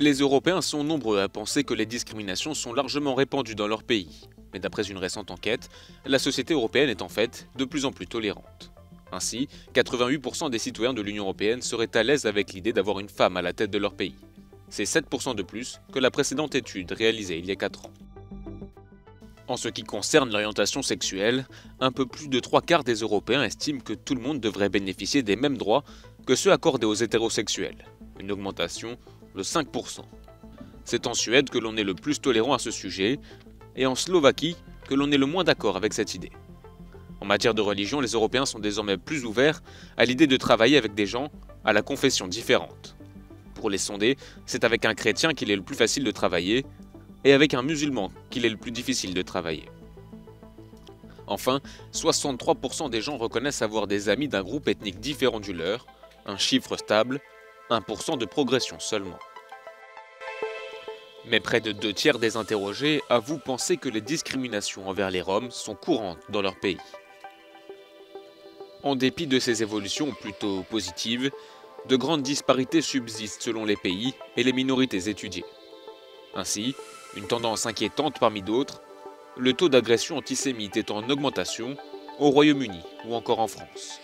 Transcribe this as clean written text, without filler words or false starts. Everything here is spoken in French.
Les Européens sont nombreux à penser que les discriminations sont largement répandues dans leur pays. Mais d'après une récente enquête, la société européenne est en fait de plus en plus tolérante. Ainsi, 88% des citoyens de l'Union européenne seraient à l'aise avec l'idée d'avoir une femme à la tête de leur pays. C'est 7% de plus que la précédente étude réalisée il y a 4 ans. En ce qui concerne l'orientation sexuelle, un peu plus de 3 quarts des Européens estiment que tout le monde devrait bénéficier des mêmes droits que ceux accordés aux hétérosexuels, une augmentation de 5%. C'est en Suède que l'on est le plus tolérant à ce sujet, et en Slovaquie que l'on est le moins d'accord avec cette idée. En matière de religion, les Européens sont désormais plus ouverts à l'idée de travailler avec des gens à la confession différente. Pour les sondés, c'est avec un chrétien qu'il est le plus facile de travailler, et avec un musulman qu'il est le plus difficile de travailler. Enfin, 63% des gens reconnaissent avoir des amis d'un groupe ethnique différent du leur, un chiffre stable, 1% de progression seulement. Mais près de 2 tiers des interrogés avouent penser que les discriminations envers les Roms sont courantes dans leur pays. En dépit de ces évolutions plutôt positives, de grandes disparités subsistent selon les pays et les minorités étudiées. Ainsi, une tendance inquiétante parmi d'autres, le taux d'agression antisémite est en augmentation au Royaume-Uni ou encore en France.